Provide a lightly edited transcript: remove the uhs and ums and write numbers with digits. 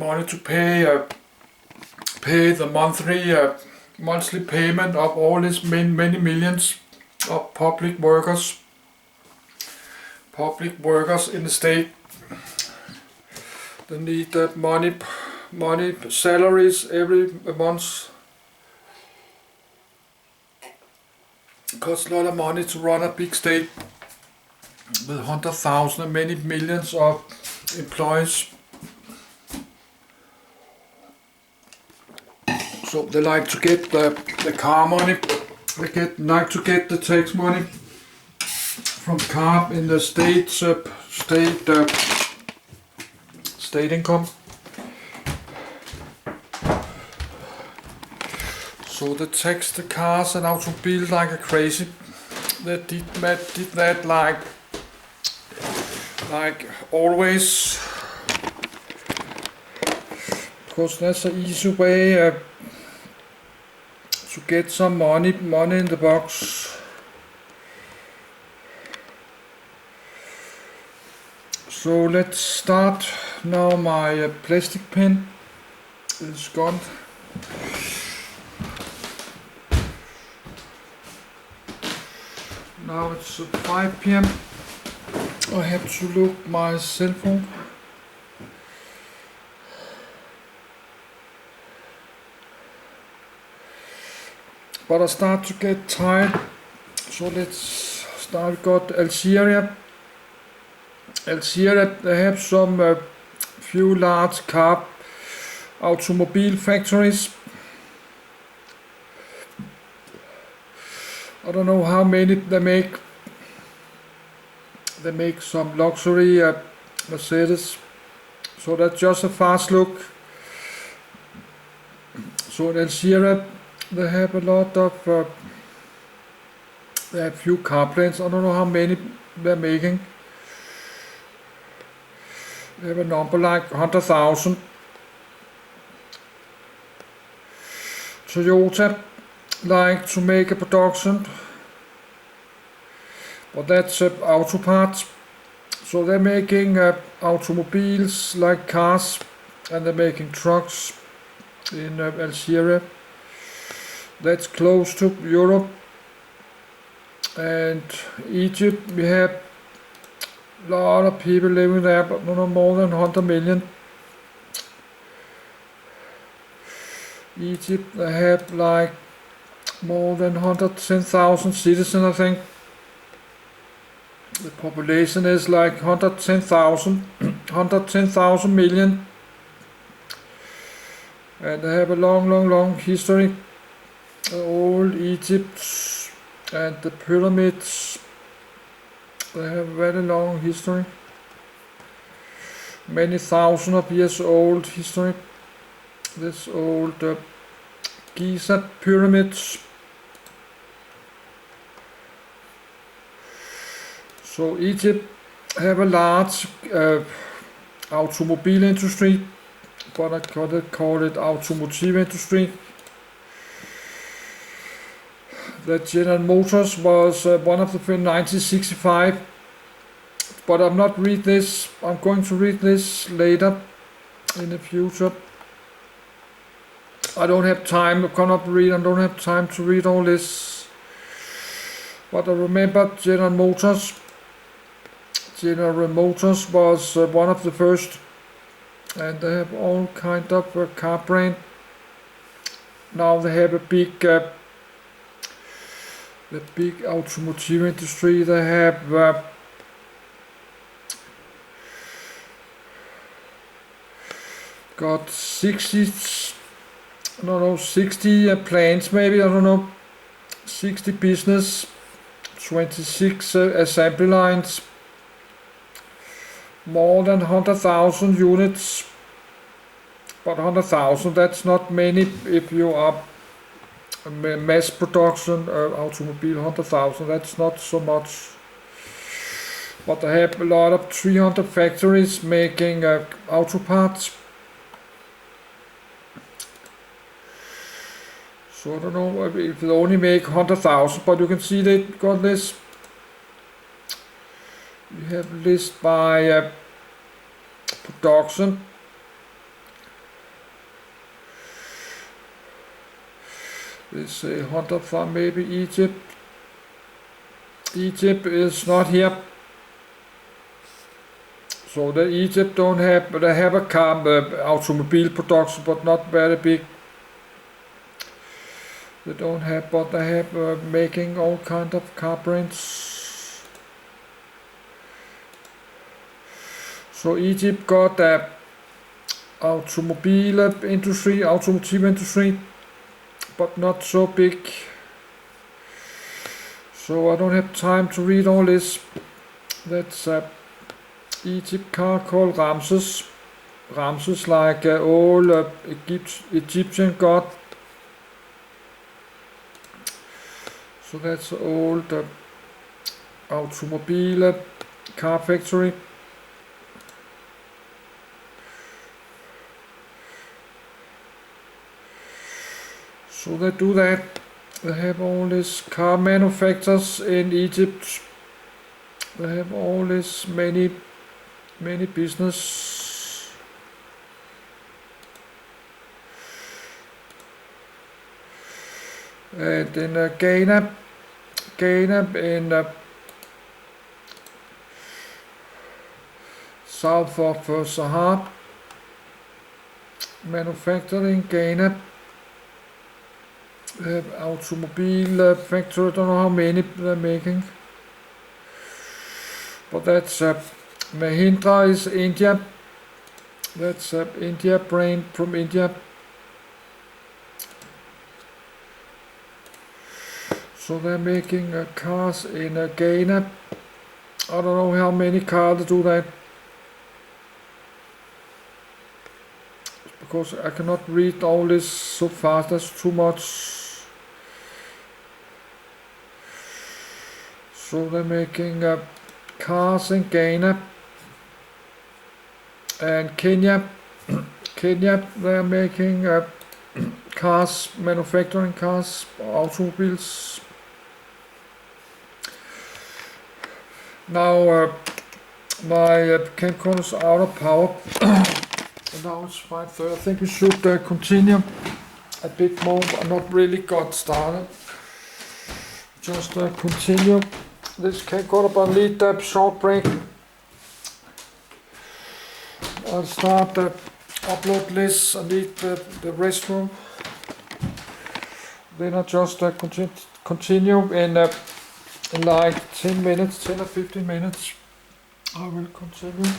money to pay the monthly payment of all these many millions of public workers in the state. They need that money salaries every month. It costs a lot of money to run a big state with 100,000 and many millions of employees. So they like to get the car money, they like to get the tax money from car in the state income. So they tax the cars and automobiles like a crazy. They did that like always, because that's an easy way to get some money in the box. So let's start now. My plastic pen is gone. Now it's 5 p.m. I have to look my cell phone. But I start to get tired, so let's start. We got Algeria. They have some few large car automobile factories. I don't know how many they make. They make some luxury Mercedes. So that's just a fast look. So in Algeria they have a lot of they have few car plants. I don't know how many they're making. They have a number like 100,000. Toyota like to make a production, but that's auto parts. So they're making automobiles like cars, and they're making trucks in Algeria. That's close to Europe. And Egypt, we have a lot of people living there, but no more than 100 million. Egypt, they have like more than 110,000 citizens, I think. The population is like 110,000 million. And they have a long history. Old Egypt and the pyramids, they have a very long history. Many thousands of years old history. This old Giza pyramids. So Egypt have a large automobile industry, but I call it automotive industry. That General Motors was one of the in 1965, but I'm not read this. I'm going to read this later in the future. I don't have time. I cannot read. I don't have time to read all this. But I remember General Motors. General Motors was one of the first, and they have all kind of car brand. Now they have a big automotive industry. They have got 60 plants, maybe, I don't know, 60 business, 26 assembly lines, more than 100,000 units. But 100,000, that's not many if you are mass production automobile. 100,000, that's not so much. But they have a lot of 300 factories making auto parts. So I don't know if they only make 100,000, but you can see they got this. You have list by production. This hunter from maybe Egypt. Egypt is not here. So the Egypt don't have, they have a car automobile production, but not very big. They don't have, but they have making all kind of car brands. So Egypt got the automotive industry, but not so big. So I don't have time to read all this. That's Egypt car called Ramses. Ramses like all Egyptian god. So that's old automobile car factory. So they do that. They have all these car manufacturers in Egypt. They have all this many business. And in Ghana in south of Sahara, manufacturing Ghana. Automobile factory, I don't know how many they're making. But that's Mahindra is India. That's India brand from India. So they're making cars in Ghana. I don't know how many cars they do that. Because I cannot read all this so fast, that's too much. So they're making cars in Ghana and Kenya. Kenya, they're making cars, manufacturing cars, automobiles. Now my camcorder is out of power. And now it's 5:30. I think we should continue a bit more. I'm not really got started. Just continue this camcorder, but I need a short break. I'll start the upload this. I need the restroom. Then I just continue in like 10 minutes, 10 or 15 minutes. I will continue.